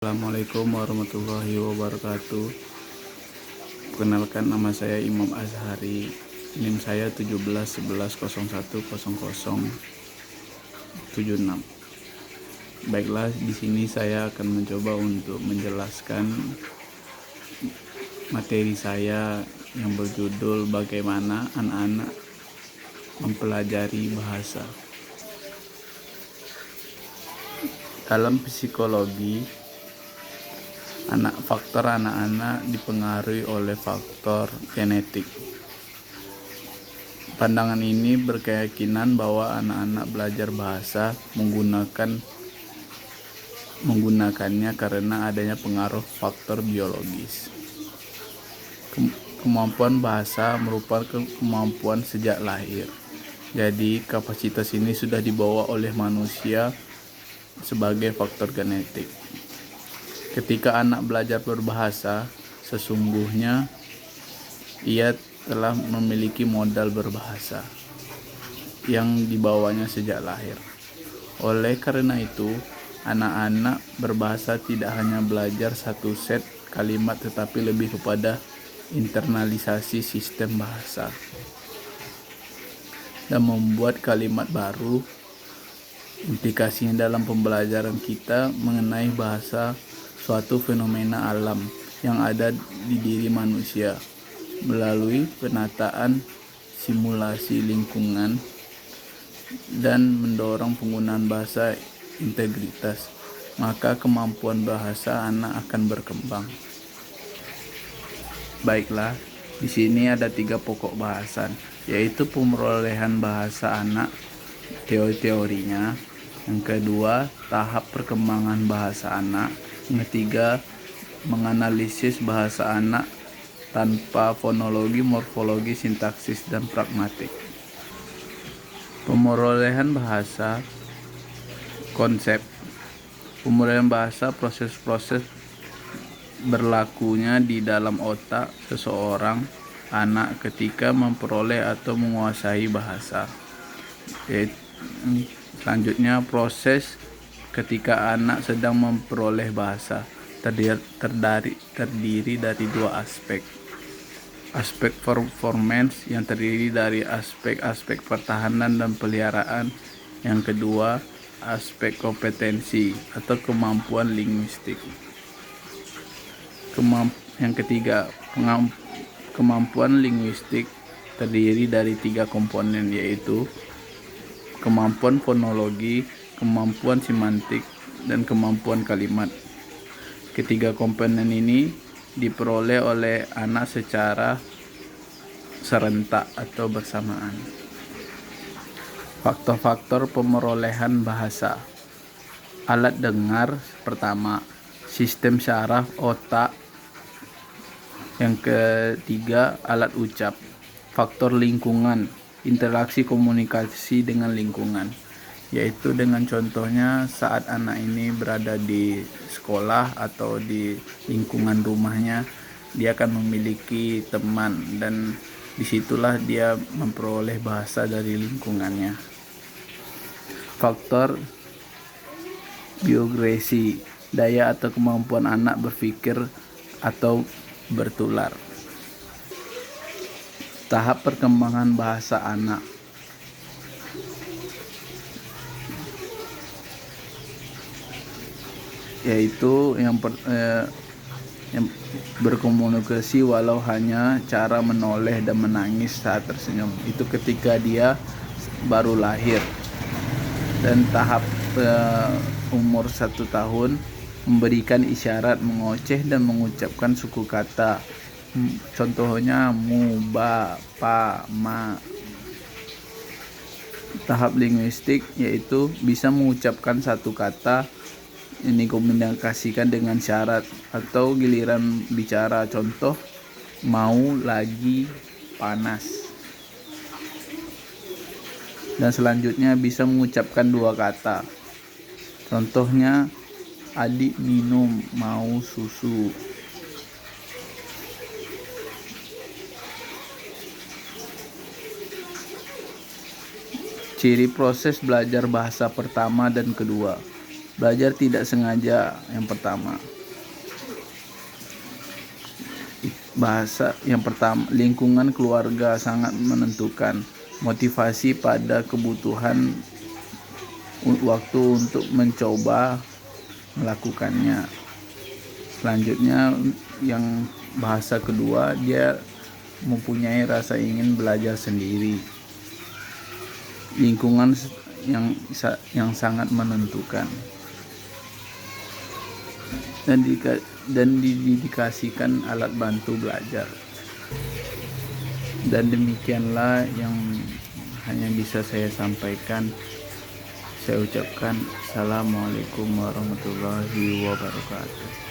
Assalamualaikum warahmatullahi wabarakatuh. Perkenalkan, nama saya Imam Azhari. NIM saya 1711110076. Baiklah, di sini saya akan mencoba untuk menjelaskan materi saya yang berjudul bagaimana anak-anak mempelajari bahasa. Dalam psikologi, faktor anak-anak dipengaruhi oleh faktor genetik. Pandangan ini berkeyakinan bahwa anak-anak belajar bahasa menggunakannya karena adanya pengaruh faktor biologis. Kemampuan bahasa merupakan kemampuan sejak lahir. Jadi kapasitas ini sudah dibawa oleh manusia sebagai faktor genetik. Ketika anak belajar berbahasa, sesungguhnya ia telah memiliki modal berbahasa yang dibawanya sejak lahir. Oleh karena itu, anak-anak berbahasa tidak hanya belajar satu set kalimat, tetapi lebih kepada internalisasi sistem bahasa dan membuat kalimat baru. Implikasinya dalam pembelajaran kita mengenai bahasa suatu fenomena alam yang ada di diri manusia melalui penataan simulasi lingkungan dan mendorong penggunaan bahasa integritas, maka kemampuan bahasa anak akan berkembang. Baiklah, di sini ada 3 pokok bahasan, yaitu pemerolehan bahasa anak, teori-teorinya. Yang kedua, tahap perkembangan bahasa anak. Yang ketiga, menganalisis bahasa anak tanpa fonologi, morfologi, sintaksis, dan pragmatik. Pemerolehan bahasa. Konsep pemerolehan bahasa proses-proses berlakunya di dalam otak seseorang anak ketika memperoleh atau menguasai bahasa. Selanjutnya, proses ketika anak sedang memperoleh bahasa terdiri dari 2 aspek. Aspek performance yang terdiri dari aspek-aspek pertahanan dan peliharaan. Yang kedua, aspek kompetensi atau kemampuan linguistik. Yang ketiga, kemampuan linguistik terdiri dari 3 komponen, yaitu kemampuan fonologi, kemampuan semantik, dan kemampuan kalimat. Ketiga komponen ini diperoleh oleh anak secara serentak atau bersamaan. Faktor-faktor pemerolehan bahasa. Alat dengar pertama, sistem syaraf otak. Yang ketiga, alat ucap. Faktor lingkungan, interaksi komunikasi dengan lingkungan, yaitu dengan contohnya saat anak ini berada di sekolah atau di lingkungan rumahnya, dia akan memiliki teman dan disitulah dia memperoleh bahasa dari lingkungannya. Faktor biogresi, daya atau kemampuan anak berpikir atau bertular. Tahap perkembangan bahasa anak. Yaitu yang berkomunikasi walau hanya cara menoleh dan menangis saat tersenyum. Itu ketika dia baru lahir. Dan tahap umur 1 tahun, memberikan isyarat, mengoceh dan mengucapkan suku kata. Contohnya mu, ba, pa, ma. Tahap linguistik yaitu bisa mengucapkan satu kata ini komunikasikan dengan syarat atau giliran bicara. Contoh, mau, lagi, panas. Dan selanjutnya bisa mengucapkan 2 kata. Contohnya, adik minum, mau susu. Ciri proses belajar bahasa pertama dan kedua. Belajar tidak sengaja yang pertama. Bahasa yang pertama, lingkungan keluarga sangat menentukan. Motivasi pada kebutuhan waktu untuk mencoba melakukannya. Selanjutnya yang bahasa kedua, dia mempunyai rasa ingin belajar sendiri. Lingkungan yang sangat menentukan. Dan didedikasikan alat bantu belajar. Dan demikianlah yang hanya bisa saya sampaikan. Saya ucapkan assalamualaikum warahmatullahi wabarakatuh.